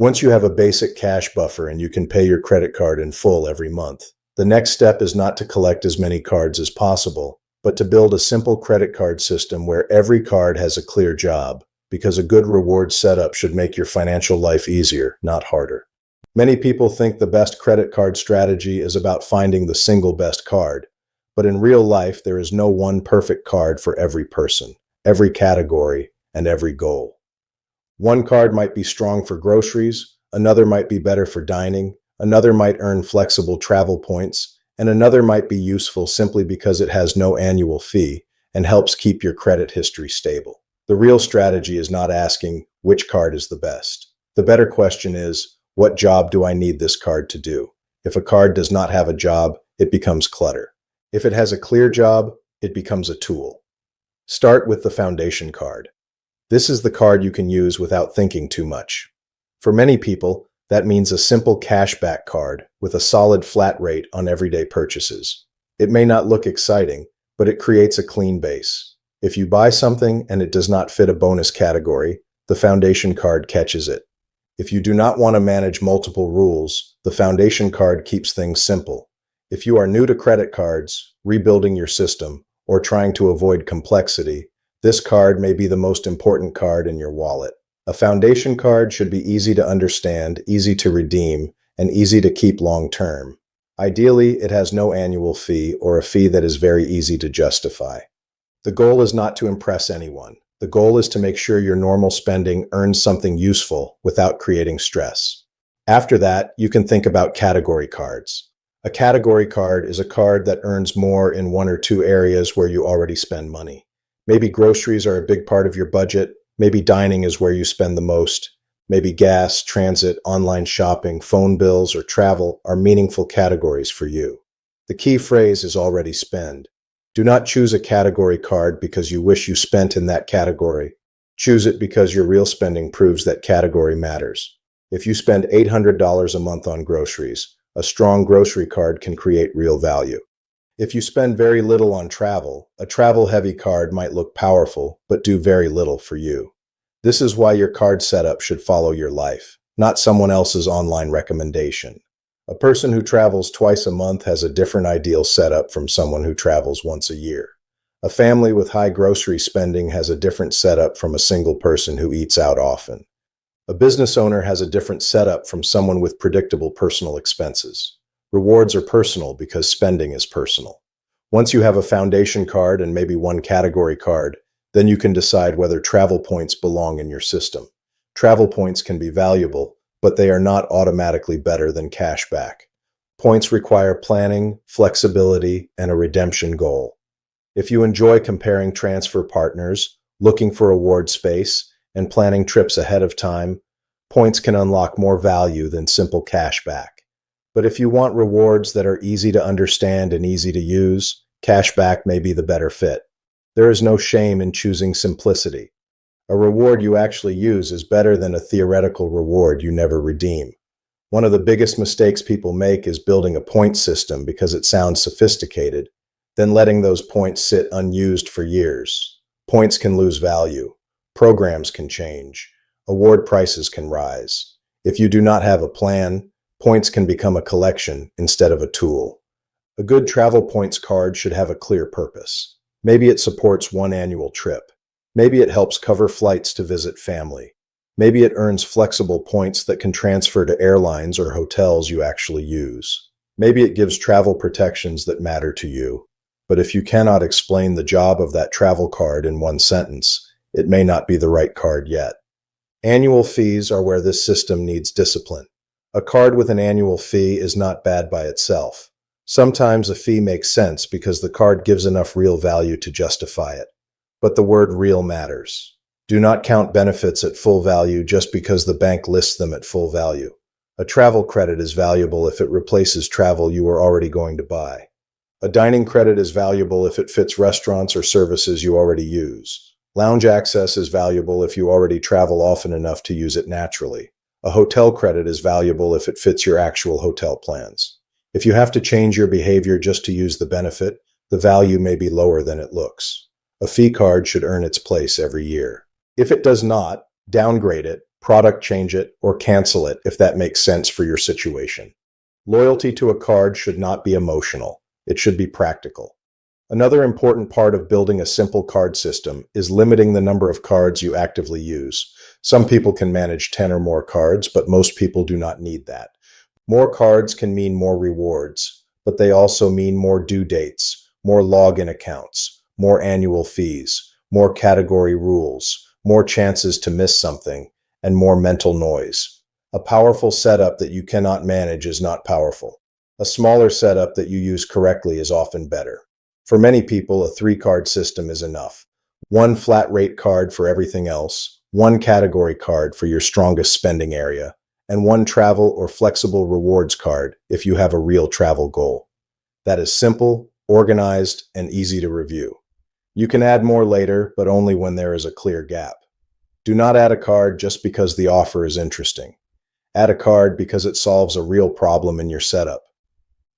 Once you have a basic cash buffer and you can pay your credit card in full every month, the next step is not to collect as many cards as possible, but to build a simple credit card system where every card has a clear job, because a good reward setup should make your financial life easier, not harder. Many people think the best credit card strategy is about finding the single best card, but in real life there is no one perfect card for every person, every category, and every goal. One card might be strong for groceries, another might be better for dining, another might earn flexible travel points, and another might be useful simply because it has no annual fee and helps keep your credit history stable. The real strategy is not asking which card is the best. The better question is, what job do I need this card to do? If a card does not have a job, it becomes clutter. If it has a clear job, it becomes a tool. Start with the foundation card. This is the card you can use without thinking too much. For many people, that means a simple cashback card with a solid flat rate on everyday purchases. It may not look exciting, but it creates a clean base. If you buy something and it does not fit a bonus category, the foundation card catches it. If you do not want to manage multiple rules, the foundation card keeps things simple. If you are new to credit cards, rebuilding your system, or trying to avoid complexity, this card may be the most important card in your wallet. A foundation card should be easy to understand, easy to redeem, and easy to keep long-term. Ideally, it has no annual fee or a fee that is very easy to justify. The goal is not to impress anyone. The goal is to make sure your normal spending earns something useful without creating stress. After that, you can think about category cards. A category card is a card that earns more in one or two areas where you already spend money. Maybe groceries are a big part of your budget. Maybe dining is where you spend the most. Maybe gas, transit, online shopping, phone bills, or travel are meaningful categories for you. The key phrase is already spend. Do not choose a category card because you wish you spent in that category. Choose it because your real spending proves that category matters. If you spend $800 a month on groceries, a strong grocery card can create real value. If you spend very little on travel, a travel-heavy card might look powerful, but do very little for you. This is why your card setup should follow your life, not someone else's online recommendation. A person who travels twice a month has a different ideal setup from someone who travels once a year. A family with high grocery spending has a different setup from a single person who eats out often. A business owner has a different setup from someone with predictable personal expenses. Rewards are personal because spending is personal. Once you have a foundation card and maybe one category card, then you can decide whether travel points belong in your system. Travel points can be valuable, but they are not automatically better than cash back. Points require planning, flexibility, and a redemption goal. If you enjoy comparing transfer partners, looking for award space, and planning trips ahead of time, points can unlock more value than simple cash back. But if you want rewards that are easy to understand and easy to use, cash back may be the better fit. There is no shame in choosing simplicity. A reward you actually use is better than a theoretical reward you never redeem. One of the biggest mistakes people make is building a point system because it sounds sophisticated, then letting those points sit unused for years. Points can lose value. Programs can change. Award prices can rise. If you do not have a plan, points can become a collection instead of a tool. A good travel points card should have a clear purpose. Maybe it supports one annual trip. Maybe it helps cover flights to visit family. Maybe it earns flexible points that can transfer to airlines or hotels you actually use. Maybe it gives travel protections that matter to you. But if you cannot explain the job of that travel card in one sentence, it may not be the right card yet. Annual fees are where this system needs discipline. A card with an annual fee is not bad by itself. Sometimes a fee makes sense because the card gives enough real value to justify it. But the word real matters. Do not count benefits at full value just because the bank lists them at full value. A travel credit is valuable if it replaces travel you were already going to buy. A dining credit is valuable if it fits restaurants or services you already use. Lounge access is valuable if you already travel often enough to use it naturally. A hotel credit is valuable if it fits your actual hotel plans. If you have to change your behavior just to use the benefit, the value may be lower than it looks. A fee card should earn its place every year. If it does not, downgrade it product change it, or cancel it if that makes sense for your situation. Loyalty to a card should not be emotional. It should be practical. Another important part of building a simple card system is limiting the number of cards you actively use. Some people can manage 10 or more cards, but most people do not need that. More cards can mean more rewards, but they also mean more due dates, more login accounts, more annual fees, more category rules, more chances to miss something, and more mental noise. A powerful setup that you cannot manage is not powerful. A smaller setup that you use correctly is often better. For many people, a 3-card system is enough. One flat rate card for everything else, one category card for your strongest spending area, and one travel or flexible rewards card if you have a real travel goal. That is simple, organized, and easy to review. You can add more later, but only when there is a clear gap. Do not add a card just because the offer is interesting. Add a card because it solves a real problem in your setup.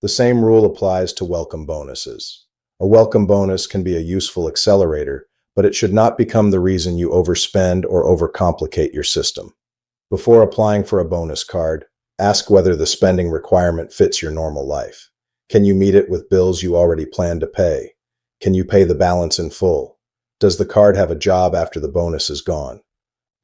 The same rule applies to welcome bonuses. A welcome bonus can be a useful accelerator, but it should not become the reason you overspend or overcomplicate your system. Before applying for a bonus card, ask whether the spending requirement fits your normal life. Can you meet it with bills you already plan to pay? Can you pay the balance in full? Does the card have a job after the bonus is gone?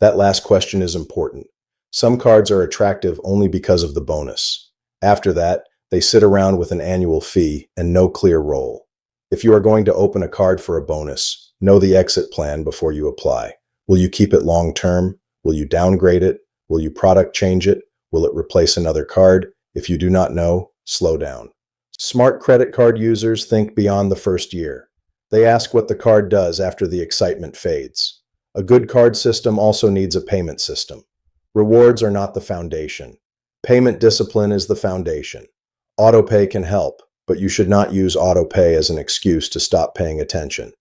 That last question is important. Some cards are attractive only because of the bonus. After that, they sit around with an annual fee and no clear role. If you are going to open a card for a bonus, know the exit plan before you apply. Will you keep it long term? Will you downgrade it? Will you product change it? Will it replace another card? If you do not know, slow down. Smart credit card users think beyond the first year. They ask what the card does after the excitement fades. A good card system also needs a payment system. Rewards are not the foundation. Payment discipline is the foundation. Autopay can help, but you should not use autopay as an excuse to stop paying attention.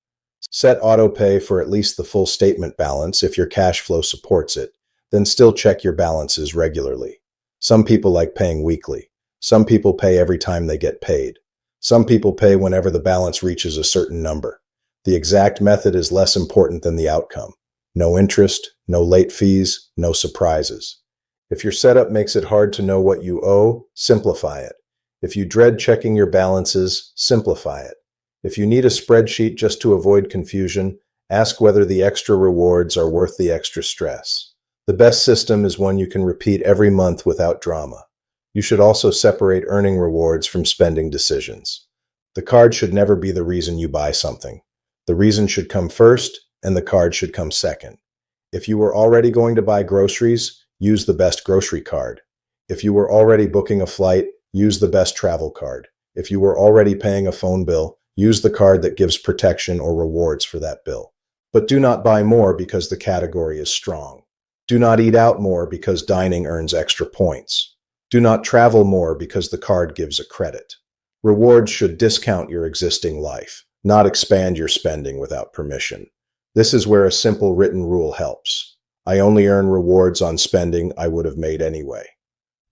Set autopay for at least the full statement balance if your cash flow supports it, then still check your balances regularly. Some people like paying weekly. Some people pay every time they get paid. Some people pay whenever the balance reaches a certain number. The exact method is less important than the outcome. No interest, no late fees, no surprises. If your setup makes it hard to know what you owe, simplify it. If you dread checking your balances, simplify it. If you need a spreadsheet just to avoid confusion, ask whether the extra rewards are worth the extra stress. The best system is one you can repeat every month without drama. You should also separate earning rewards from spending decisions. The card should never be the reason you buy something. The reason should come first, and the card should come second. If you were already going to buy groceries, use the best grocery card. If you were already booking a flight, use the best travel card. If you were already paying a phone bill, use the card that gives protection or rewards for that bill. But do not buy more because the category is strong. Do not eat out more because dining earns extra points. Do not travel more because the card gives a credit. Rewards should discount your existing life, not expand your spending without permission. This is where a simple written rule helps. I only earn rewards on spending I would have made anyway.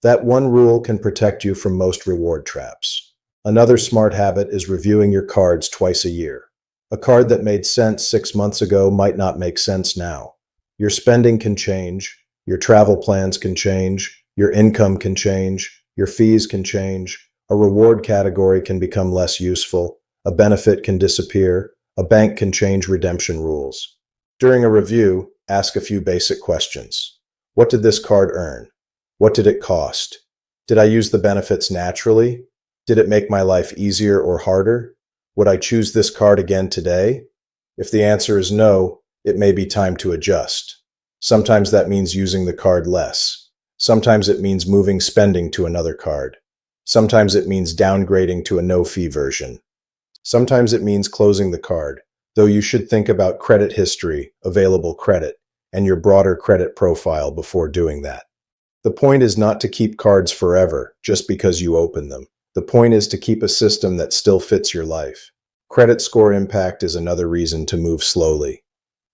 That one rule can protect you from most reward traps. Another smart habit is reviewing your cards twice a year. A card that made sense 6 months ago might not make sense now. Your spending can change, your travel plans can change, your income can change, your fees can change, a reward category can become less useful, a benefit can disappear, a bank can change redemption rules. During a review, ask a few basic questions. What did this card earn? What did it cost? Did I use the benefits naturally? Did it make my life easier or harder? Would I choose this card again today? If the answer is no, it may be time to adjust. Sometimes that means using the card less. Sometimes it means moving spending to another card. Sometimes it means downgrading to a no-fee version. Sometimes it means closing the card, though you should think about credit history, available credit, and your broader credit profile before doing that. The point is not to keep cards forever just because you open them. The point is to keep a system that still fits your life. Credit score impact is another reason to move slowly.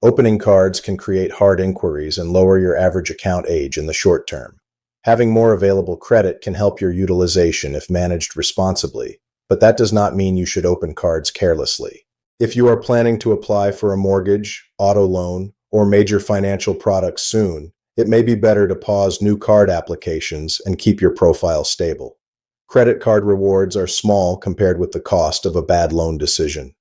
Opening cards can create hard inquiries and lower your average account age in the short term. Having more available credit can help your utilization if managed responsibly, but that does not mean you should open cards carelessly. If you are planning to apply for a mortgage, auto loan, or major financial products soon, it may be better to pause new card applications and keep your profile stable. Credit card rewards are small compared with the cost of a bad loan decision.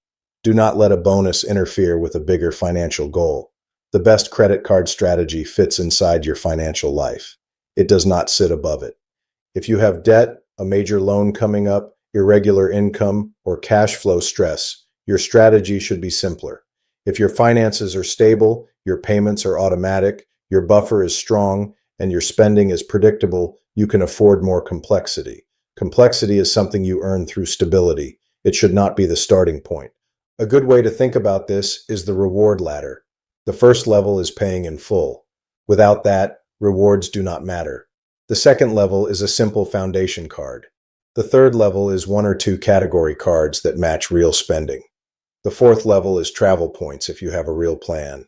Do not let a bonus interfere with a bigger financial goal. The best credit card strategy fits inside your financial life. It does not sit above it. If you have debt, a major loan coming up, irregular income, or cash flow stress, your strategy should be simpler. If your finances are stable, your payments are automatic, your buffer is strong, and your spending is predictable, you can afford more complexity. Complexity is something you earn through stability. It should not be the starting point. A good way to think about this is the reward ladder. The first level is paying in full. Without that, rewards do not matter. The second level is a simple foundation card. The third level is one or two category cards that match real spending. The fourth level is travel points if you have a real plan.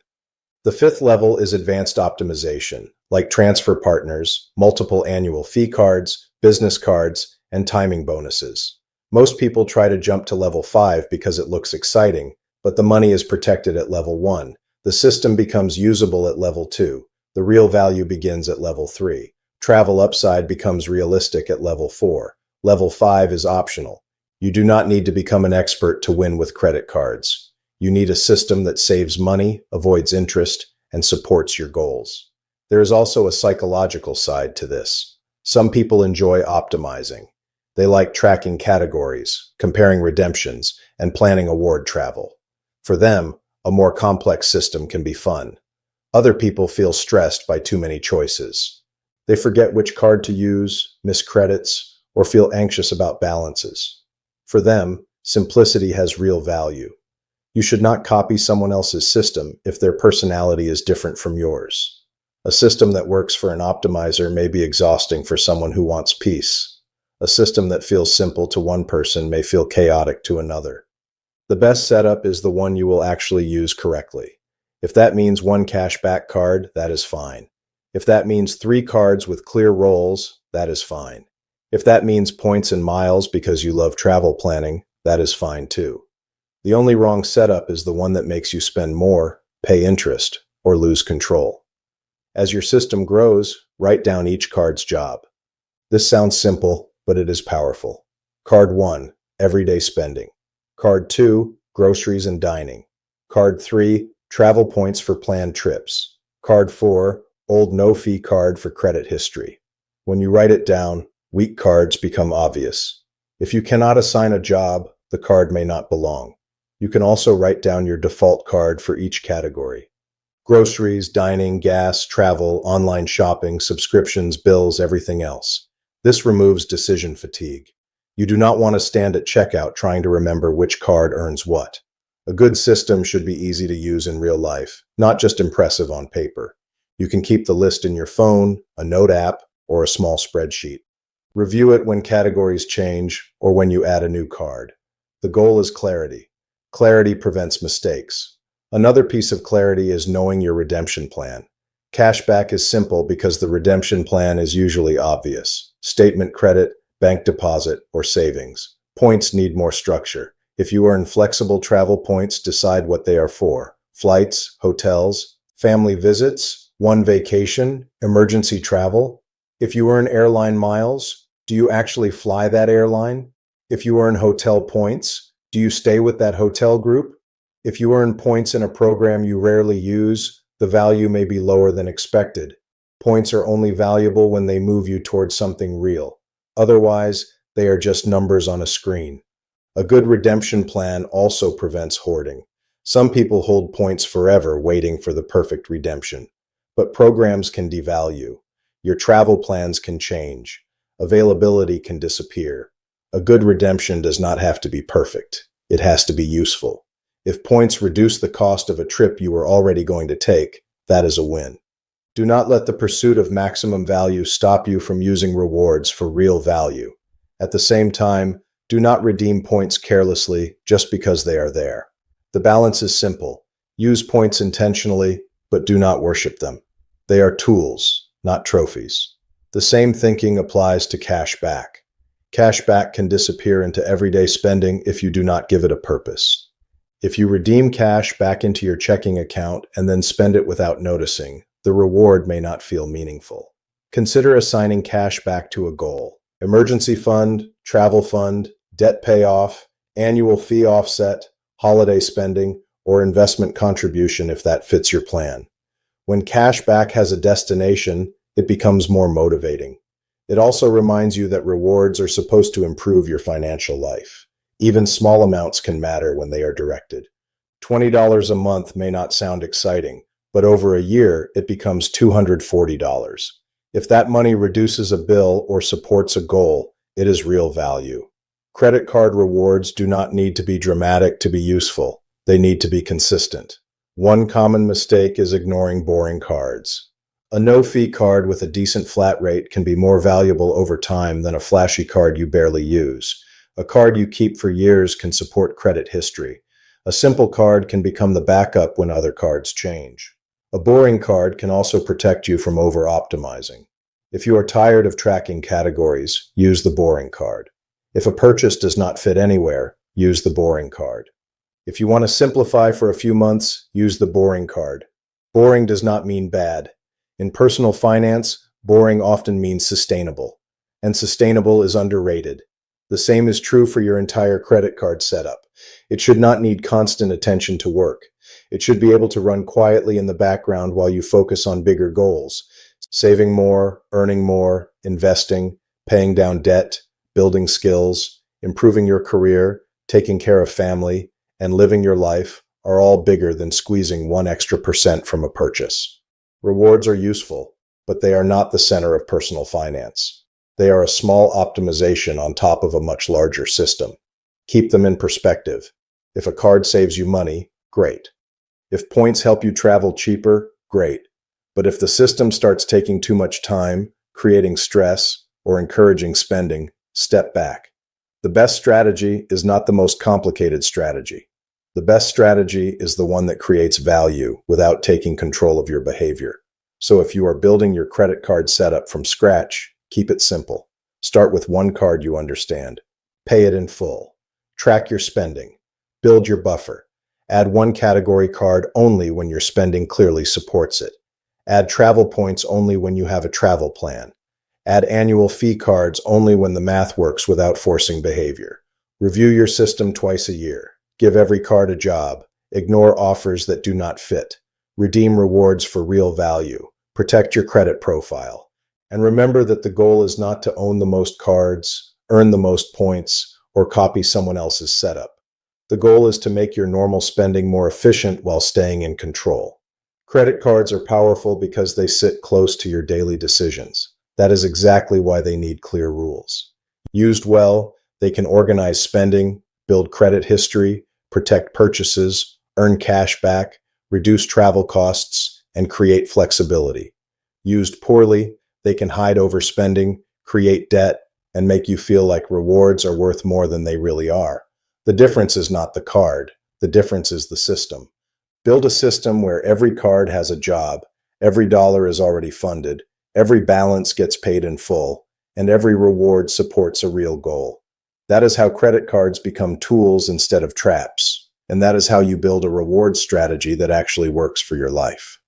The fifth level is advanced optimization, like transfer partners, multiple annual fee cards, business cards, and timing bonuses. Most people try to jump to level 5 because it looks exciting, but the money is protected at level 1. The system becomes usable at level 2. The real value begins at level 3. Travel upside becomes realistic at level 4. Level 5 is optional. You do not need to become an expert to win with credit cards. You need a system that saves money, avoids interest, and supports your goals. There is also a psychological side to this. Some people enjoy optimizing. They like tracking categories, comparing redemptions, and planning award travel. For them, a more complex system can be fun. Other people feel stressed by too many choices. They forget which card to use, miss credits, or feel anxious about balances. For them, simplicity has real value. You should not copy someone else's system if their personality is different from yours. A system that works for an optimizer may be exhausting for someone who wants peace. A system that feels simple to one person may feel chaotic to another. The best setup is the one you will actually use correctly. If that means one cashback card, that is fine. If that means 3 cards with clear roles, that is fine. If that means points and miles because you love travel planning, that is fine too. The only wrong setup is the one that makes you spend more, pay interest, or lose control. As your system grows, write down each card's job. This sounds simple, but it is powerful. Card 1, everyday spending. Card 2, groceries and dining. Card 3, travel points for planned trips. Card 4, old no-fee card for credit history. When you write it down, weak cards become obvious. If you cannot assign a job, the card may not belong. You can also write down your default card for each category. Groceries, dining, gas, travel, online shopping, subscriptions, bills, everything else. This removes decision fatigue. You do not want to stand at checkout trying to remember which card earns what. A good system should be easy to use in real life, not just impressive on paper. You can keep the list in your phone, a note app, or a small spreadsheet. Review it when categories change or when you add a new card. The goal is clarity. Clarity prevents mistakes. Another piece of clarity is knowing your redemption plan. Cashback is simple because the redemption plan is usually obvious. Statement credit, bank deposit, or savings. Points need more structure. If you earn flexible travel points, decide what they are for. Flights, hotels, family visits, one vacation, emergency travel. If you earn airline miles, do you actually fly that airline? If you earn hotel points, do you stay with that hotel group? If you earn points in a program you rarely use, the value may be lower than expected. Points are only valuable when they move you towards something real. Otherwise, they are just numbers on a screen. A good redemption plan also prevents hoarding. Some people hold points forever waiting for the perfect redemption. But programs can devalue. Your travel plans can change. Availability can disappear. A good redemption does not have to be perfect. It has to be useful. If points reduce the cost of a trip you were already going to take, that is a win. Do not let the pursuit of maximum value stop you from using rewards for real value. At the same time, do not redeem points carelessly just because they are there. The balance is simple. Use points intentionally, but do not worship them. They are tools, not trophies. The same thinking applies to cash back. Cash back can disappear into everyday spending if you do not give it a purpose. If you redeem cash back into your checking account and then spend it without noticing, the reward may not feel meaningful. Consider assigning cash back to a goal. Emergency fund, travel fund, debt payoff, annual fee offset, holiday spending, or investment contribution if that fits your plan. When cash back has a destination, it becomes more motivating. It also reminds you that rewards are supposed to improve your financial life. Even small amounts can matter when they are directed. $20 a month may not sound exciting, but over a year, it becomes $240. If that money reduces a bill or supports a goal, it is real value. Credit card rewards do not need to be dramatic to be useful. They need to be consistent. One common mistake is ignoring boring cards. A no-fee card with a decent flat rate can be more valuable over time than a flashy card you barely use. A card you keep for years can support credit history. A simple card can become the backup when other cards change. A boring card can also protect you from over-optimizing. If you are tired of tracking categories, use the boring card. If a purchase does not fit anywhere, use the boring card. If you want to simplify for a few months, use the boring card. Boring does not mean bad. In personal finance, boring often means sustainable, and sustainable is underrated. The same is true for your entire credit card setup. It should not need constant attention to work. It should be able to run quietly in the background while you focus on bigger goals: saving more, earning more, investing, paying down debt, building skills, improving your career, taking care of family, and living your life are all bigger than squeezing 1% from a purchase. Rewards are useful, but they are not the center of personal finance. They are a small optimization on top of a much larger system. Keep them in perspective. If a card saves you money, great. If points help you travel cheaper, great. But if the system starts taking too much time, creating stress, or encouraging spending, step back. The best strategy is not the most complicated strategy. The best strategy is the one that creates value without taking control of your behavior. So if you are building your credit card setup from scratch, keep it simple. Start with one card you understand. Pay it in full. Track your spending. Build your buffer. Add one category card only when your spending clearly supports it. Add travel points only when you have a travel plan. Add annual fee cards only when the math works without forcing behavior. Review your system twice a year. Give every card a job. Ignore offers that do not fit. Redeem rewards for real value. Protect your credit profile. And remember that the goal is not to own the most cards, earn the most points, or copy someone else's setup. The goal is to make your normal spending more efficient while staying in control. Credit cards are powerful because they sit close to your daily decisions. That is exactly why they need clear rules. Used well, they can organize spending, build credit history, protect purchases, earn cash back, reduce travel costs, and create flexibility. Used poorly, they can hide overspending, create debt, and make you feel like rewards are worth more than they really are. The difference is not the card. The difference is the system. Build a system where every card has a job, every dollar is already funded, every balance gets paid in full, and every reward supports a real goal. That is how credit cards become tools instead of traps, and that is how you build a reward strategy that actually works for your life.